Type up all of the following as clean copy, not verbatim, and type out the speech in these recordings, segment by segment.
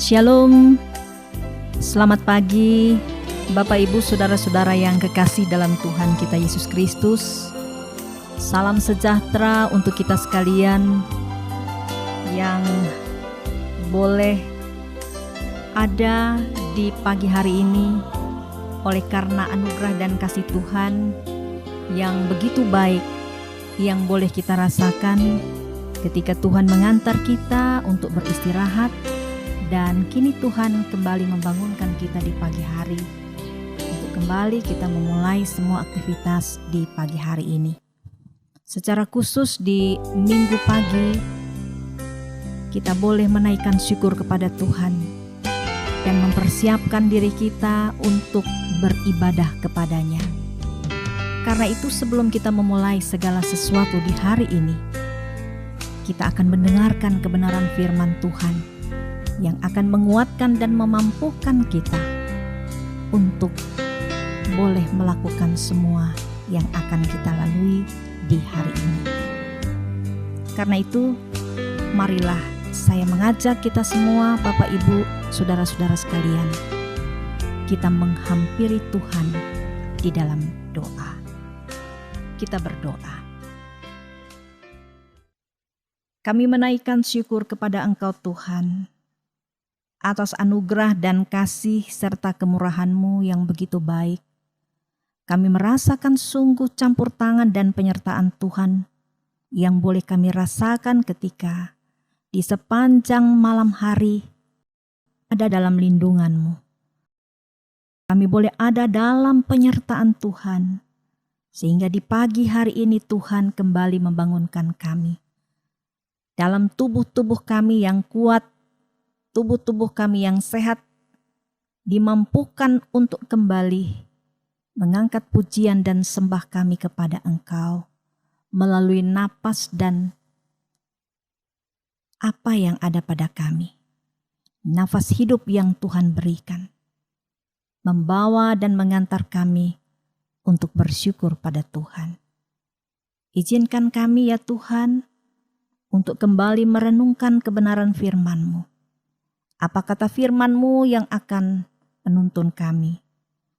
Shalom, selamat pagi Bapak Ibu Saudara-saudara yang kekasih dalam Tuhan kita Yesus Kristus. Salam sejahtera untuk kita sekalian yang boleh ada di pagi hari ini oleh karena anugerah dan kasih Tuhan yang begitu baik yang boleh kita rasakan ketika Tuhan mengantar kita untuk beristirahat. Dan kini Tuhan kembali membangunkan kita di pagi hari untuk kembali kita memulai semua aktivitas di pagi hari ini. Secara khusus di minggu pagi kita boleh menaikkan syukur kepada Tuhan dan mempersiapkan diri kita untuk beribadah kepadanya. Karena itu sebelum kita memulai segala sesuatu di hari ini, kita akan mendengarkan kebenaran firman Tuhan yang akan menguatkan dan memampukan kita untuk boleh melakukan semua yang akan kita lalui di hari ini. Karena itu, marilah saya mengajak kita semua, Bapak Ibu, saudara-saudara sekalian, kita menghampiri Tuhan di dalam doa. Kita berdoa. Kami menaikkan syukur kepada Engkau Tuhan, atas anugerah dan kasih serta kemurahan-Mu yang begitu baik. Kami merasakan sungguh campur tangan dan penyertaan Tuhan yang boleh kami rasakan ketika di sepanjang malam hari ada dalam lindungan-Mu. Kami boleh ada dalam penyertaan Tuhan, sehingga di pagi hari ini Tuhan kembali membangunkan kami. Dalam tubuh-tubuh kami yang kuat, tubuh-tubuh kami yang sehat, dimampukan untuk kembali mengangkat pujian dan sembah kami kepada Engkau melalui napas dan apa yang ada pada kami. Nafas hidup yang Tuhan berikan, membawa dan mengantar kami untuk bersyukur pada Tuhan. Izinkan kami ya Tuhan untuk kembali merenungkan kebenaran firman-Mu. Apa kata firman-Mu yang akan menuntun kami,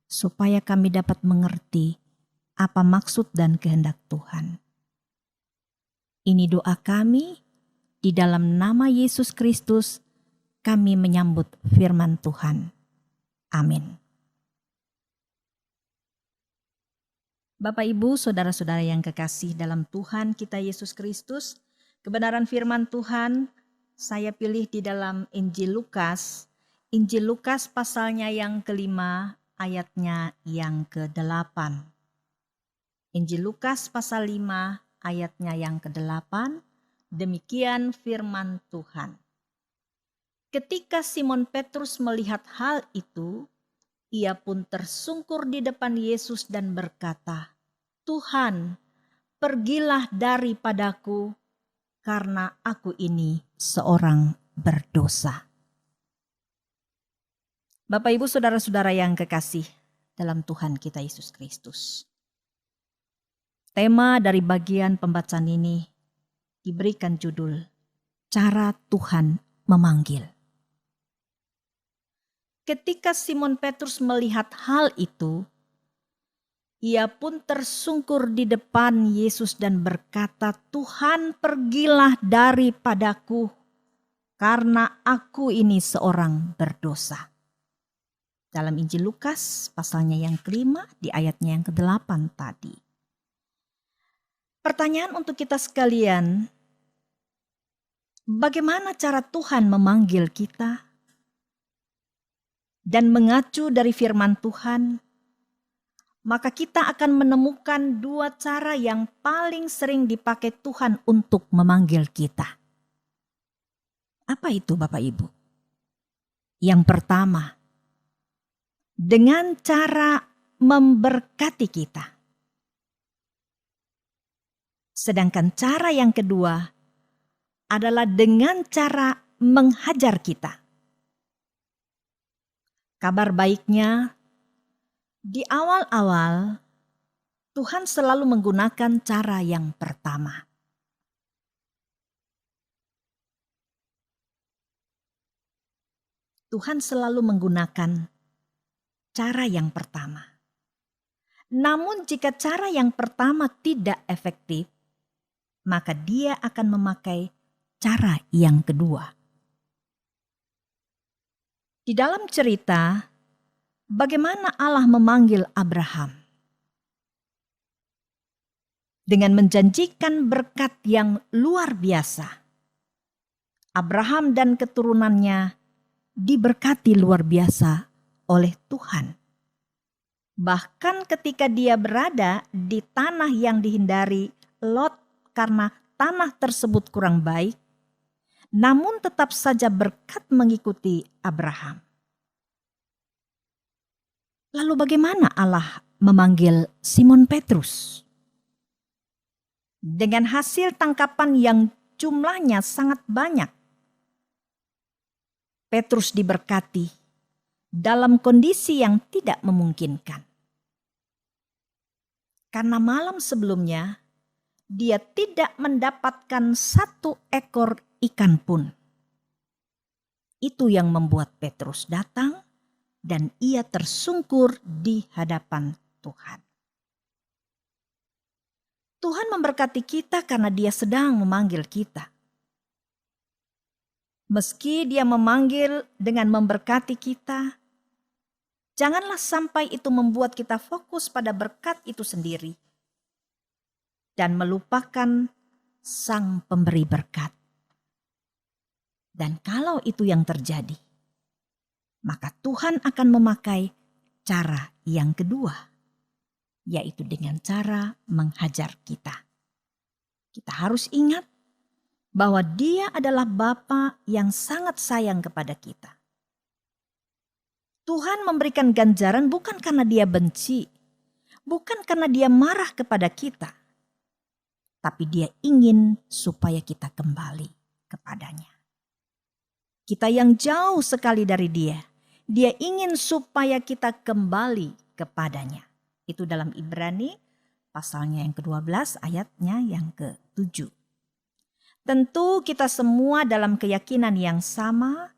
supaya kami dapat mengerti apa maksud dan kehendak Tuhan. Ini doa kami, di dalam nama Yesus Kristus, kami menyambut firman Tuhan. Amin. Bapak Ibu, saudara-saudara yang kekasih dalam Tuhan kita Yesus Kristus, kebenaran firman Tuhan saya pilih di dalam Injil Lukas pasalnya yang kelima, ayatnya yang ke-8. Injil Lukas pasal 5, ayatnya yang ke-8, demikian firman Tuhan. Ketika Simon Petrus melihat hal itu, ia pun tersungkur di depan Yesus dan berkata, "Tuhan, pergilah daripadaku, karena aku ini seorang berdosa." Bapak Ibu saudara-saudara yang kekasih dalam Tuhan kita Yesus Kristus. Tema dari bagian pembacaan ini diberikan judul Cara Tuhan Memanggil. Ketika Simon Petrus melihat hal itu, ia pun tersungkur di depan Yesus dan berkata, "Tuhan, pergilah daripadaku, karena aku ini seorang berdosa." Dalam Injil Lukas, pasalnya yang kelima, di ayatnya yang ke-8 tadi. Pertanyaan untuk kita sekalian, bagaimana cara Tuhan memanggil kita? Dan mengacu dari firman Tuhan, maka kita akan menemukan dua cara yang paling sering dipakai Tuhan untuk memanggil kita. Apa itu Bapak Ibu? Yang pertama, dengan cara memberkati kita. Sedangkan cara yang kedua adalah dengan cara menghajar kita. Kabar baiknya, di awal-awal, Tuhan selalu menggunakan cara yang pertama. Tuhan selalu menggunakan cara yang pertama. Namun jika cara yang pertama tidak efektif, maka Dia akan memakai cara yang kedua. Di dalam cerita, bagaimana Allah memanggil Abraham? Dengan menjanjikan berkat yang luar biasa. Abraham dan keturunannya diberkati luar biasa oleh Tuhan. Bahkan ketika dia berada di tanah yang dihindari Lot karena tanah tersebut kurang baik, namun tetap saja berkat mengikuti Abraham. Lalu bagaimana Allah memanggil Simon Petrus? Dengan hasil tangkapan yang jumlahnya sangat banyak, Petrus diberkati dalam kondisi yang tidak memungkinkan. Karena malam sebelumnya, dia tidak mendapatkan satu ekor ikan pun. Itu yang membuat Petrus datang dan ia tersungkur di hadapan Tuhan. Tuhan memberkati kita karena Dia sedang memanggil kita. Meski Dia memanggil dengan memberkati kita, janganlah sampai itu membuat kita fokus pada berkat itu sendiri dan melupakan Sang Pemberi berkat. Dan kalau itu yang terjadi, maka Tuhan akan memakai cara yang kedua, yaitu dengan cara menghajar kita. Kita harus ingat bahwa Dia adalah Bapa yang sangat sayang kepada kita. Tuhan memberikan ganjaran bukan karena Dia benci, bukan karena Dia marah kepada kita, tapi Dia ingin supaya kita kembali kepadanya. Kita yang jauh sekali dari Dia, Dia ingin supaya kita kembali kepadanya. Itu dalam Ibrani pasalnya yang ke-12 ayatnya yang ke-7. Tentu kita semua dalam keyakinan yang sama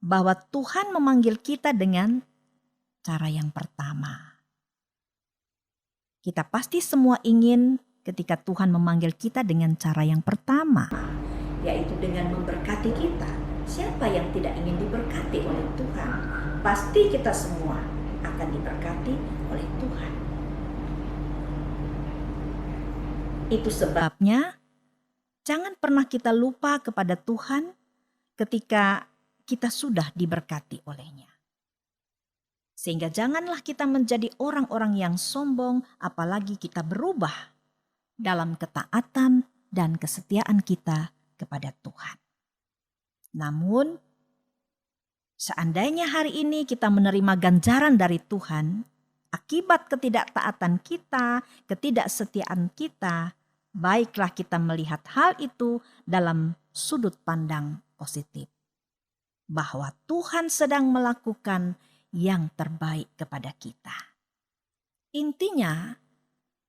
bahwa Tuhan memanggil kita dengan cara yang pertama. Kita pasti semua ingin ketika Tuhan memanggil kita dengan cara yang pertama, yaitu dengan memberkati kita. Siapa yang tidak ingin diberkati oleh Tuhan? Pasti kita semua akan diberkati oleh Tuhan. Itu sebabnya jangan pernah kita lupa kepada Tuhan ketika kita sudah diberkati olehnya. Sehingga janganlah kita menjadi orang-orang yang sombong, apalagi kita berubah dalam ketaatan dan kesetiaan kita kepada Tuhan. Namun, seandainya hari ini kita menerima ganjaran dari Tuhan, akibat ketidaktaatan kita, ketidaksetiaan kita, baiklah kita melihat hal itu dalam sudut pandang positif. Bahwa Tuhan sedang melakukan yang terbaik kepada kita. Intinya,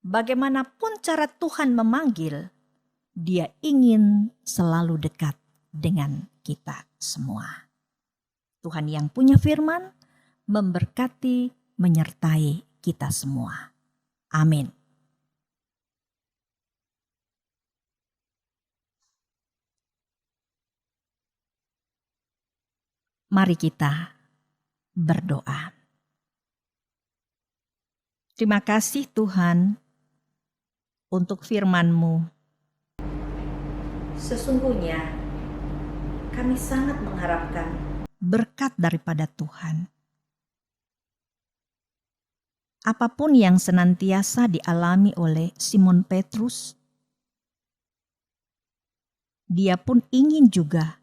bagaimanapun cara Tuhan memanggil, Dia ingin selalu dekat dengan kita semua. Tuhan yang punya firman memberkati, menyertai kita semua. Amin. Mari kita berdoa. Terima kasih Tuhan untuk firman-Mu. Sesungguhnya kami sangat mengharapkan berkat daripada Tuhan. Apapun yang senantiasa dialami oleh Simon Petrus, dia pun ingin juga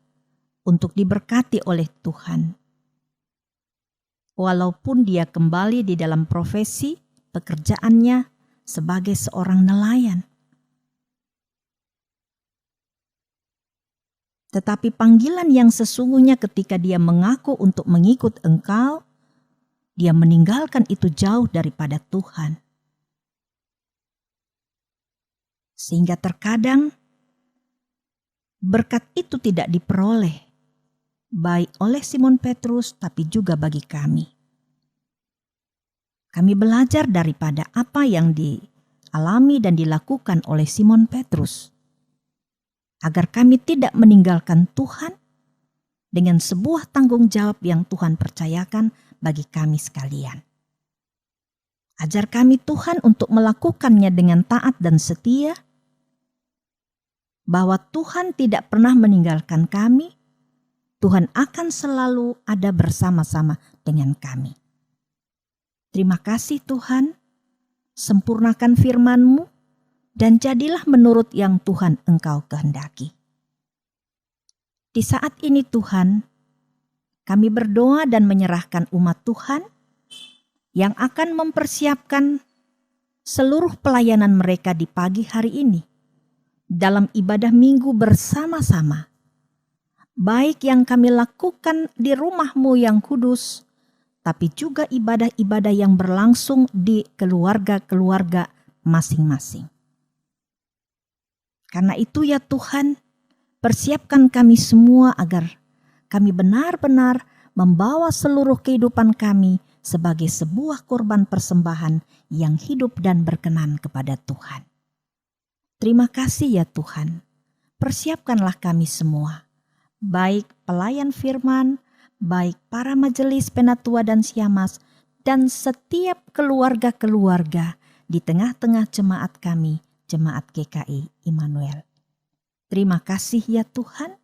untuk diberkati oleh Tuhan. Walaupun dia kembali di dalam profesi pekerjaannya sebagai seorang nelayan. Tetapi panggilan yang sesungguhnya ketika dia mengaku untuk mengikut Engkau, dia meninggalkan itu jauh daripada Tuhan. Sehingga terkadang berkat itu tidak diperoleh baik oleh Simon Petrus tapi juga bagi kami. Kami belajar daripada apa yang dialami dan dilakukan oleh Simon Petrus, agar kami tidak meninggalkan Tuhan dengan sebuah tanggung jawab yang Tuhan percayakan bagi kami sekalian. Ajar kami Tuhan untuk melakukannya dengan taat dan setia, bahwa Tuhan tidak pernah meninggalkan kami, Tuhan akan selalu ada bersama-sama dengan kami. Terima kasih Tuhan, sempurnakan firman-Mu, dan jadilah menurut yang Tuhan Engkau kehendaki. Di saat ini Tuhan, kami berdoa dan menyerahkan umat Tuhan yang akan mempersiapkan seluruh pelayanan mereka di pagi hari ini dalam ibadah minggu bersama-sama. Baik yang kami lakukan di rumah-Mu yang kudus, tapi juga ibadah-ibadah yang berlangsung di keluarga-keluarga masing-masing. Karena itu ya Tuhan, persiapkan kami semua agar kami benar-benar membawa seluruh kehidupan kami sebagai sebuah korban persembahan yang hidup dan berkenan kepada Tuhan. Terima kasih ya Tuhan, persiapkanlah kami semua, baik pelayan firman, baik para majelis penatua dan siamas, dan setiap keluarga-keluarga di tengah-tengah jemaat kami, Jemaat GKI Immanuel. Terima kasih ya Tuhan,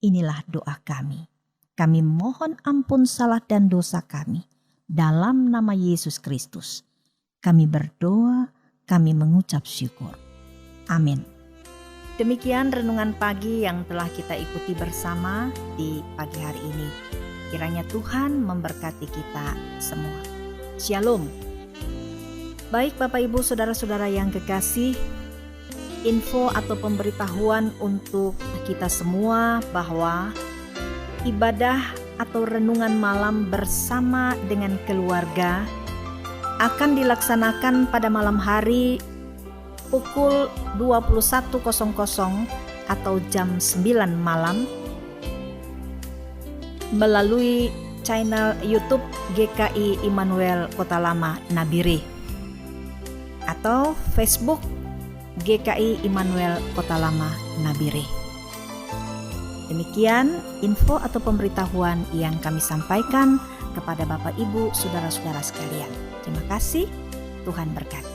inilah doa kami. Kami mohon ampun salah dan dosa kami. Dalam nama Yesus Kristus, kami berdoa, kami mengucap syukur. Amin. Demikian renungan pagi yang telah kita ikuti bersama di pagi hari ini. Kiranya Tuhan memberkati kita semua. Shalom. Baik Bapak Ibu Saudara-saudara yang kekasih, info atau pemberitahuan untuk kita semua bahwa ibadah atau renungan malam bersama dengan keluarga akan dilaksanakan pada malam hari pukul 21.00 atau jam 9 malam melalui channel YouTube GKI Immanuel Kota Lama Nabire atau Facebook GKI Immanuel Kota Lama Nabire. Demikian info atau pemberitahuan yang kami sampaikan kepada Bapak Ibu Saudara-saudara sekalian. Terima kasih, Tuhan berkati.